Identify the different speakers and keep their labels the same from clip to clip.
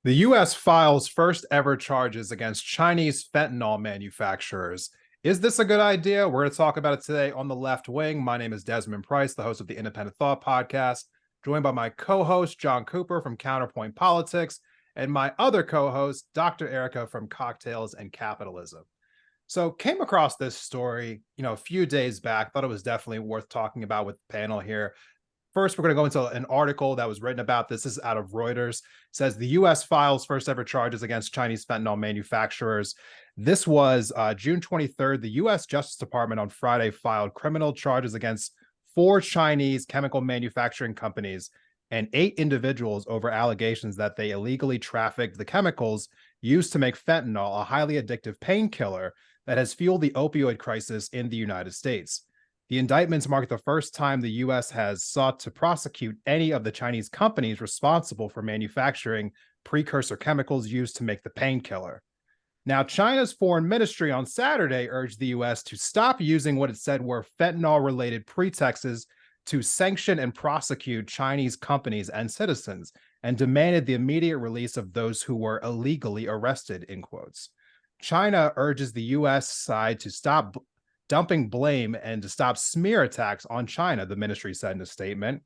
Speaker 1: The U.S. files first ever charges against Chinese fentanyl manufacturers. Is this a good idea? We're going to talk about it today on The Left Wing. My name is Desmond Price, the host of the Independent Thought Podcast, joined by my co-host, John Cooper from Counterpoint Politics, and my other co-host, Dr. Erica from Cocktails and Capitalism. So came across this story, a few days back, thought it was definitely worth talking about with the panel here. First, we're going to go into an article that was written about this. This is out of Reuters. It says the U.S. files first ever charges against Chinese fentanyl manufacturers. This was June 23rd. The U.S. Justice Department on Friday filed criminal charges against 4 Chinese chemical manufacturing companies and 8 individuals over allegations that they illegally trafficked the chemicals used to make fentanyl, a highly addictive painkiller that has fueled the opioid crisis in the United States. The indictments mark the first time the U.S. has sought to prosecute any of the Chinese companies responsible for manufacturing precursor chemicals used to make the painkiller. Now, China's foreign ministry on Saturday urged the U.S. to stop using what it said were fentanyl-related pretexts to sanction and prosecute Chinese companies and citizens, and demanded the immediate release of those who were illegally arrested, in quotes. China urges the U.S. side to stop dumping blame and to stop smear attacks on China, the ministry said in a statement.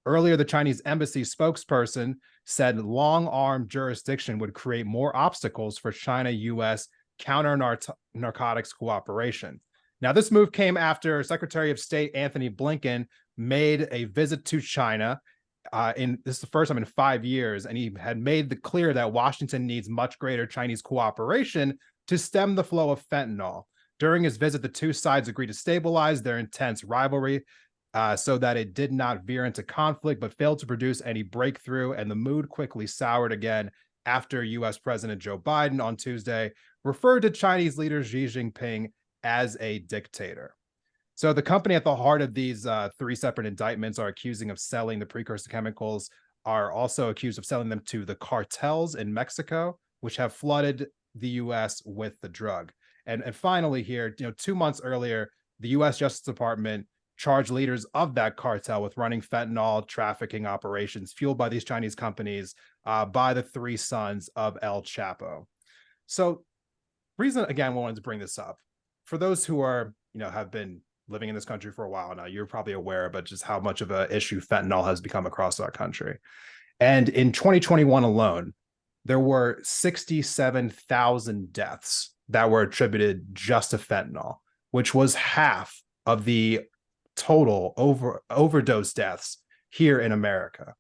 Speaker 1: Earlier, the Chinese embassy spokesperson said long-arm jurisdiction would create more obstacles for China-U.S. counter-narcotics cooperation. Now, this move came after Secretary of State Anthony Blinken made a visit to China. This is the first time in 5 years, and he had made it clear that Washington needs much greater Chinese cooperation to stem the flow of fentanyl. During his visit, the two sides agreed to stabilize their intense rivalry so that it did not veer into conflict, but failed to produce any breakthrough, and the mood quickly soured again after U.S. President Joe Biden on Tuesday referred to Chinese leader Xi Jinping as a dictator. So the company at the heart of these 3 separate indictments are accusing of selling the precursor chemicals, are also accused of selling them to the cartels in Mexico, which have flooded the U.S. with the drug. And finally here, 2 months earlier, the U.S. Justice Department charged leaders of that cartel with running fentanyl trafficking operations fueled by these Chinese companies by the 3 sons of El Chapo. So reason, again, we wanted to bring this up. For those who are, have been living in this country for a while now, you're probably aware about just how much of an issue fentanyl has become across our country. And in 2021 alone, there were 67,000 deaths that were attributed just to fentanyl, which was half of the total overdose deaths here in America.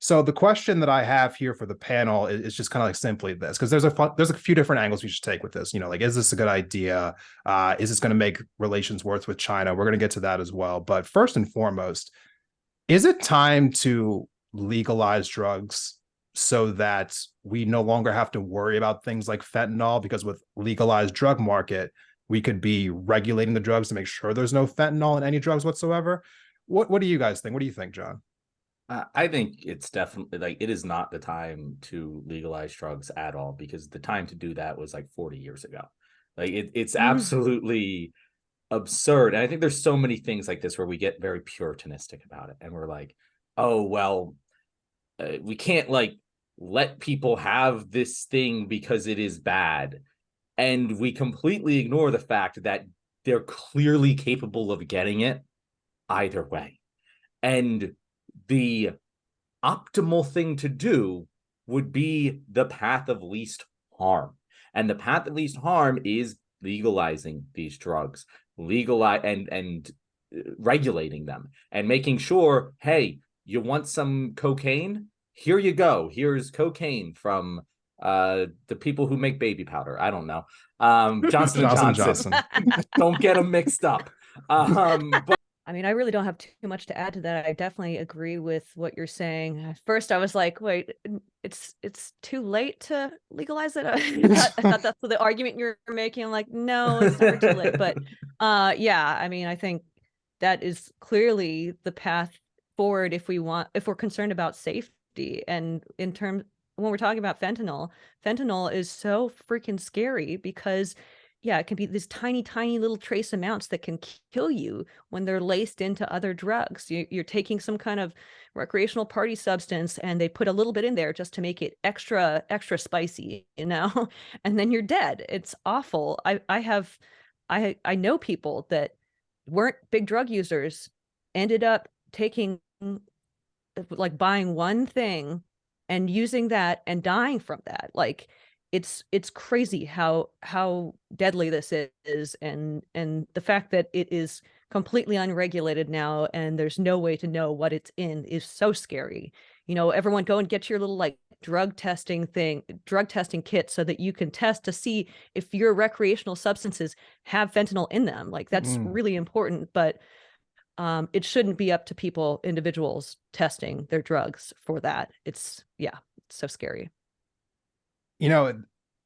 Speaker 1: So the question that I have here for the panel is just kind of like simply this, because there's a few different angles we should take with this. Is this a good idea? Is this going to make relations worse with China? We're going to get to that as well. But first and foremost, is it time to legalize drugs so that we no longer have to worry about things like fentanyl? Because with legalized drug market, we could be regulating the drugs to make sure there's no fentanyl in any drugs whatsoever. What do you guys think? What do you think, John?
Speaker 2: I think it's definitely it is not the time to legalize drugs at all, because the time to do that was like 40 years ago. It's absolutely absurd. And I think there's so many things like this where we get very puritanistic about it. And we're like, oh, well, we can't let people have this thing because it is bad. And we completely ignore the fact that they're clearly capable of getting it either way. And the optimal thing to do would be the path of least harm. And the path of least harm is legalizing these drugs, and regulating them, and making sure, hey, you want some cocaine? Here you go. Here's cocaine from the people who make baby powder. I don't know. Johnson & Johnson. Don't get them mixed up. But
Speaker 3: I mean, I really don't have too much to add to that. I definitely agree with what you're saying. At first, I was like, wait, it's too late to legalize it? I thought that's the argument you're making. I'm like, no, it's never too late. But yeah, I mean, I think that is clearly the path forward if we're concerned about safety. And in terms, when we're talking about fentanyl is so freaking scary because it can be these tiny, tiny little trace amounts that can kill you when they're laced into other drugs. You're taking some kind of recreational party substance and they put a little bit in there just to make it extra, extra spicy, you know, and then you're dead. It's awful. I know people that weren't big drug users, ended up taking, like, buying one thing and using that and dying from that. Like, it's crazy how deadly this is, and the fact that it is completely unregulated now and there's no way to know what it's in is so scary. You know, everyone go and get your little, like, drug testing kit so that you can test to see if your recreational substances have fentanyl in them. Like, that's really important, but it shouldn't be up to individuals testing their drugs for that. It's so scary.
Speaker 1: You know,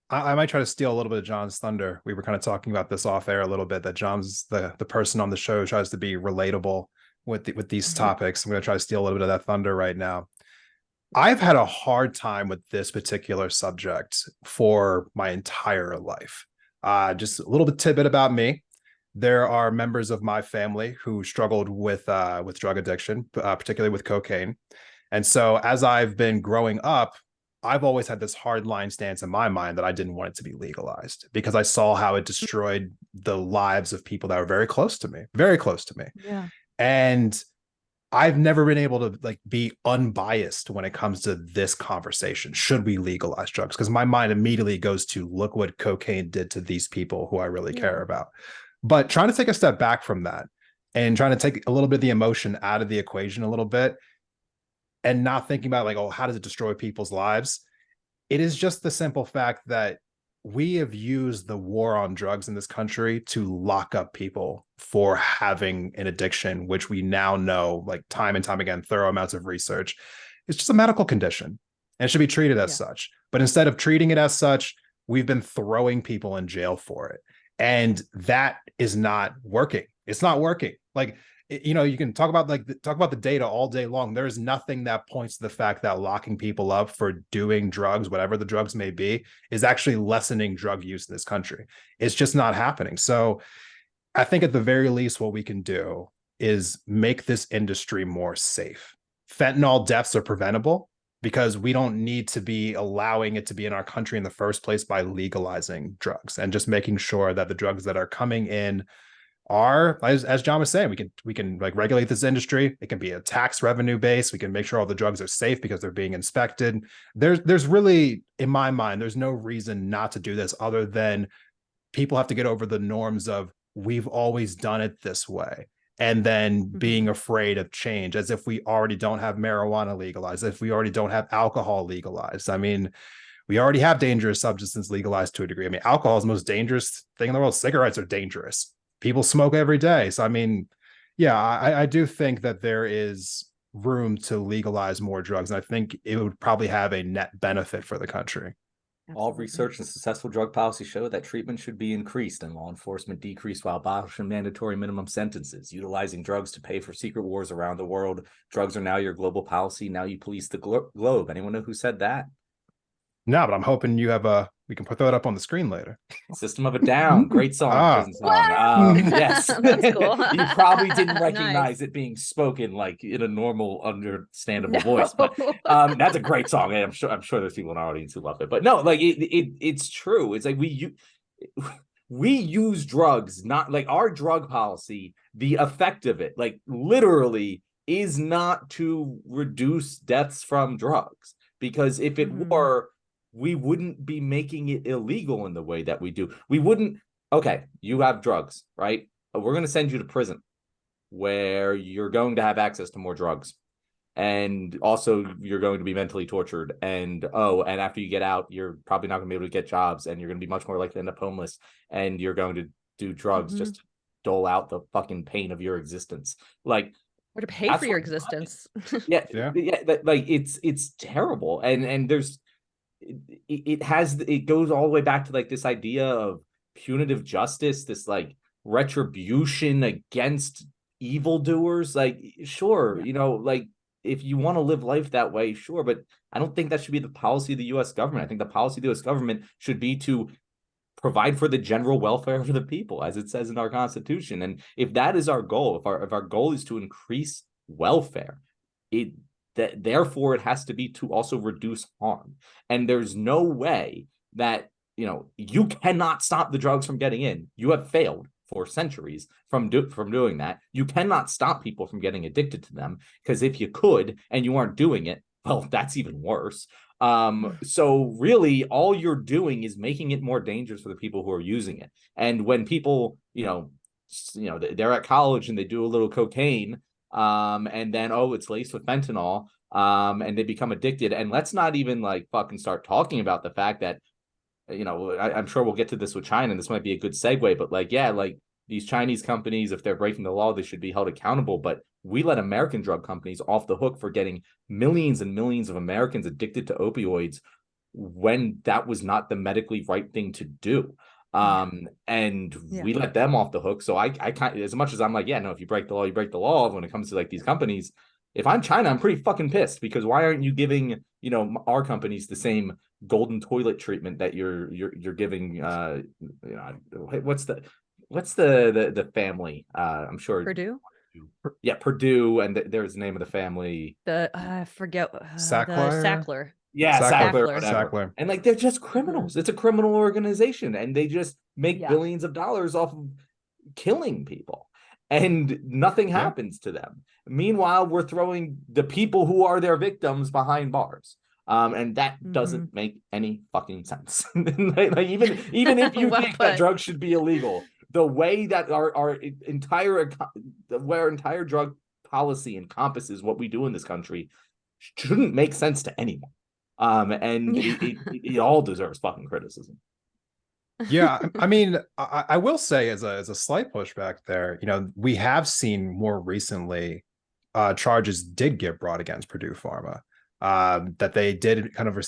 Speaker 1: I might try to steal a little bit of John's thunder. We were kind of talking about this off air a little bit, that John's the person on the show who tries to be relatable with these topics. I'm going to try to steal a little bit of that thunder right now. I've had a hard time with this particular subject for my entire life. Just a little bit tidbit about me. There are members of my family who struggled with drug addiction, particularly with cocaine. And so as I've been growing up, I've always had this hard line stance in my mind that I didn't want it to be legalized, because I saw how it destroyed the lives of people that were very close to me.
Speaker 3: Yeah.
Speaker 1: And I've never been able to, like, be unbiased when it comes to this conversation. Should we legalize drugs? Because my mind immediately goes to, look what cocaine did to these people who I really care about. But trying to take a step back from that and trying to take a little bit of the emotion out of the equation a little bit, and not thinking about, like, oh, how does it destroy people's lives? It is just the simple fact that we have used the war on drugs in this country to lock up people for having an addiction, which we now know, like, time and time again, thorough amounts of research, it's just a medical condition and it should be treated as such. But instead of treating it as such, we've been throwing people in jail for it. And that is not working. It's not working. Like, you know, you can talk about the data all day long. There is nothing that points to the fact that locking people up for doing drugs, whatever the drugs may be, is actually lessening drug use in this country. It's just not happening. So I think at the very least, what we can do is make this industry more safe. Fentanyl deaths are preventable because we don't need to be allowing it to be in our country in the first place by legalizing drugs and just making sure that the drugs that are coming in are, as John was saying, we can like regulate this industry. It can be a tax revenue base. We can make sure all the drugs are safe because they're being inspected. There's really, in my mind, there's no reason not to do this other than people have to get over the norms of, we've always done it this way, and then being afraid of change, as if we already don't have marijuana legalized, if we already don't have alcohol legalized. I mean, we already have dangerous substances legalized to a degree. I mean, alcohol is the most dangerous thing in the world. Cigarettes are dangerous. People smoke every day. So, I mean, yeah, I do think that there is room to legalize more drugs. And I think it would probably have a net benefit for the country.
Speaker 2: All research and successful drug policy show that treatment should be increased and law enforcement decreased while abolishing mandatory minimum sentences, utilizing drugs to pay for secret wars around the world. Drugs are now your global policy. Now you police the globe. Anyone know who said that?
Speaker 1: No, but I'm hoping we can put that up on the screen later.
Speaker 2: System of a Down, great song, prison song. Yes,
Speaker 3: that's cool.
Speaker 2: You probably didn't recognize it being spoken like in a normal, understandable voice, but that's a great song. I'm sure there's people in our audience who love it. But no, like it's true. It's like we use drugs, not like our drug policy. The effect of it, like literally, is not to reduce deaths from drugs, because if it were, we wouldn't be making it illegal in the way that we do. We wouldn't, okay, you have drugs, right? We're going to send you to prison where you're going to have access to more drugs. And also you're going to be mentally tortured. And after you get out, you're probably not going to be able to get jobs, and you're going to be much more likely to end up homeless. And you're going to do drugs just to dole out the fucking pain of your existence. Like,
Speaker 3: or to pay for your existence.
Speaker 2: yeah. Like it's terrible. And there's, it goes all the way back to like this idea of punitive justice, this like retribution against evildoers. Like, sure, you know, like if you want to live life that way, sure, but I don't think that should be the policy of the U.S. government. I think the policy of the U.S. government should be to provide for the general welfare of the people, as it says in our Constitution. And if that is our goal, if our goal is to increase welfare, therefore it has to be to also reduce harm. And there's no way that, you cannot stop the drugs from getting in. You have failed for centuries from doing that. You cannot stop people from getting addicted to them, because if you could and you aren't doing it, well, that's even worse. So really all you're doing is making it more dangerous for the people who are using it. And when people, they're at college and they do a little cocaine, and then, it's laced with fentanyl, and they become addicted. And let's not even like fucking start talking about the fact that, I'm sure we'll get to this with China, and this might be a good segue, but like these Chinese companies, if they're breaking the law, they should be held accountable. But we let American drug companies off the hook for getting millions and millions of Americans addicted to opioids when that was not the medically right thing to do. We let them off the hook. So I kind, as much as I'm like, yeah, no, if you break the law, you break the law. When it comes to like these companies, if I'm China, I'm pretty fucking pissed, because why aren't you giving, our companies the same golden toilet treatment that you're giving, what's the family? I'm sure
Speaker 3: Purdue.
Speaker 2: Yeah, Purdue, and there's the name of the family.
Speaker 3: I forget.
Speaker 1: Sackler?
Speaker 3: The Sackler.
Speaker 2: Yeah, Sackler, whatever.
Speaker 1: Sackler.
Speaker 2: And like, they're just criminals. It's a criminal organization, and they just make billions of dollars off of killing people, and nothing happens to them. Meanwhile, we're throwing the people who are their victims behind bars. And that doesn't make any fucking sense. like even if you think that drugs should be illegal, the way that our entire drug policy encompasses what we do in this country shouldn't make sense to anyone. It all deserves fucking criticism.
Speaker 1: Yeah, I mean, I will say as a slight pushback there, we have seen more recently charges did get brought against Purdue Pharma. That they did kind of,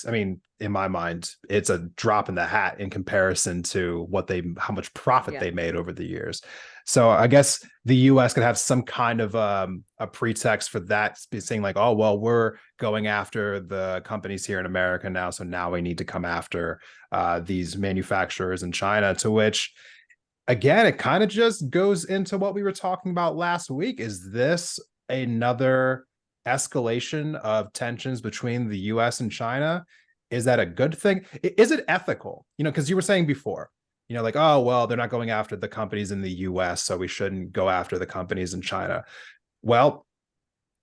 Speaker 1: in my mind, it's a drop in the hat in comparison to how much profit they made over the years. So I guess the US could have some kind of a pretext for that, saying like, oh, well, we're going after the companies here in America now, so now we need to come after these manufacturers in China, to which, again, it kind of just goes into what we were talking about last week. Is this another escalation of tensions between the US and China? Is that a good thing? Is it ethical? Because you were saying before, like, oh, well, they're not going after the companies in the US, so we shouldn't go after the companies in China. Well,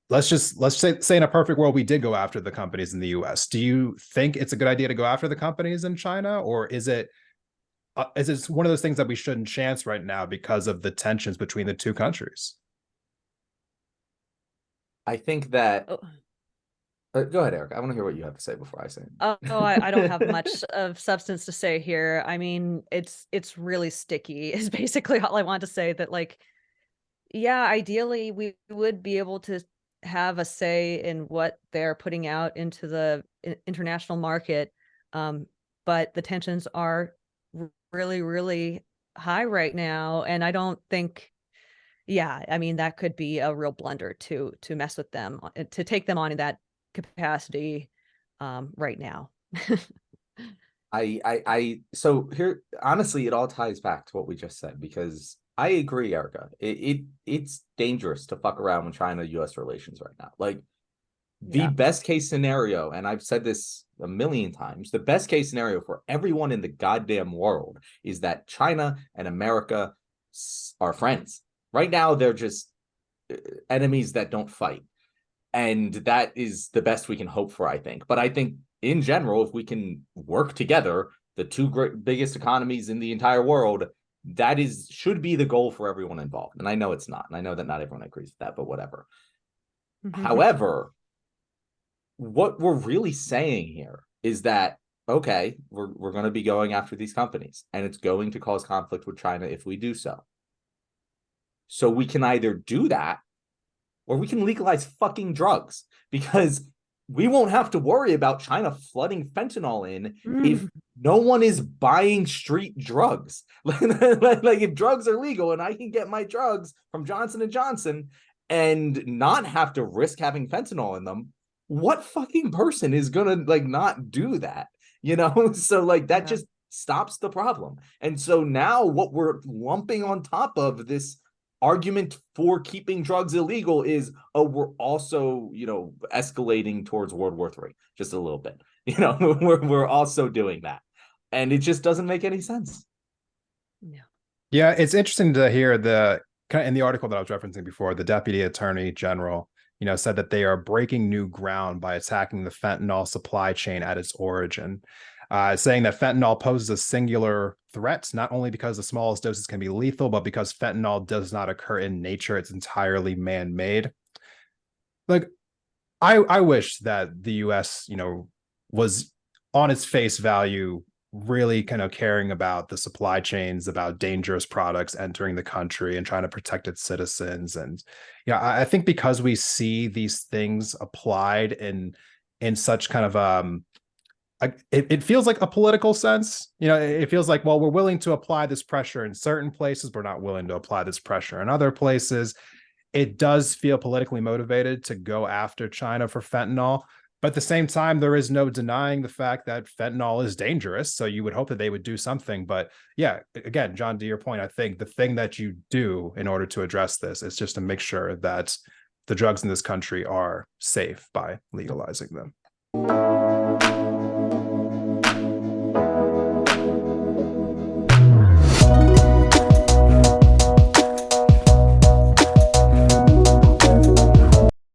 Speaker 1: let's say in a perfect world, we did go after the companies in the US. Do you think it's a good idea to go after the companies in China? Or is it one of those things that we shouldn't chance right now because of the tensions between the two countries?
Speaker 2: I think that. Go ahead, Eric. I want to hear what you have to say before I say it.
Speaker 3: I don't have much of substance to say here. I mean, it's really sticky is basically all I want to say. That ideally we would be able to have a say in what they're putting out into the international market. But the tensions are really, really high right now. And I don't think, that could be a real blunder to mess with them, to take them on in that capacity right now.
Speaker 2: So here, honestly, it all ties back to what we just said, because I agree, Erica. It's dangerous to fuck around with China-US relations right now. Like, the best case scenario, and I've said this a million times, the best case scenario for everyone in the goddamn world is that China and America are friends. Right now, they're just enemies that don't fight. And that is the best we can hope for, I think. But I think in general, if we can work together, the two biggest economies in the entire world, that should be the goal for everyone involved. And I know it's not. And I know that not everyone agrees with that, but whatever. However, what we're really saying here is that, okay, we're going to be going after these companies, and it's going to cause conflict with China if we do so. So we can either do that, or we can legalize fucking drugs, because we won't have to worry about China flooding fentanyl in if no one is buying street drugs. Like if drugs are legal and I can get my drugs from Johnson & Johnson and not have to risk having fentanyl in them, what fucking person is gonna not do that? So that just stops the problem. And so now what we're lumping on top of this argument for keeping drugs illegal is, oh, we're also, escalating towards World War III just a little bit. We're also doing that. And it just doesn't make any sense.
Speaker 3: No.
Speaker 1: Yeah, it's interesting to hear in the article that I was referencing before, the Deputy Attorney General, said that they are breaking new ground by attacking the fentanyl supply chain at its origin, saying that fentanyl poses a singular threat, not only because the smallest doses can be lethal, but because fentanyl does not occur in nature. It's entirely man-made. Like, I wish that the US, was on its face value really kind of caring about the supply chains, about dangerous products entering the country and trying to protect its citizens. And I think because we see these things applied in such kind of it feels like a political sense. It feels like, well, we're willing to apply this pressure in certain places, we're not willing to apply this pressure in other places. It does feel politically motivated to go after China for fentanyl. But at the same time, there is no denying the fact that fentanyl is dangerous. So you would hope that they would do something. But yeah, again, John, to your point, I think the thing that you do in order to address this is just to make sure that the drugs in this country are safe by legalizing them.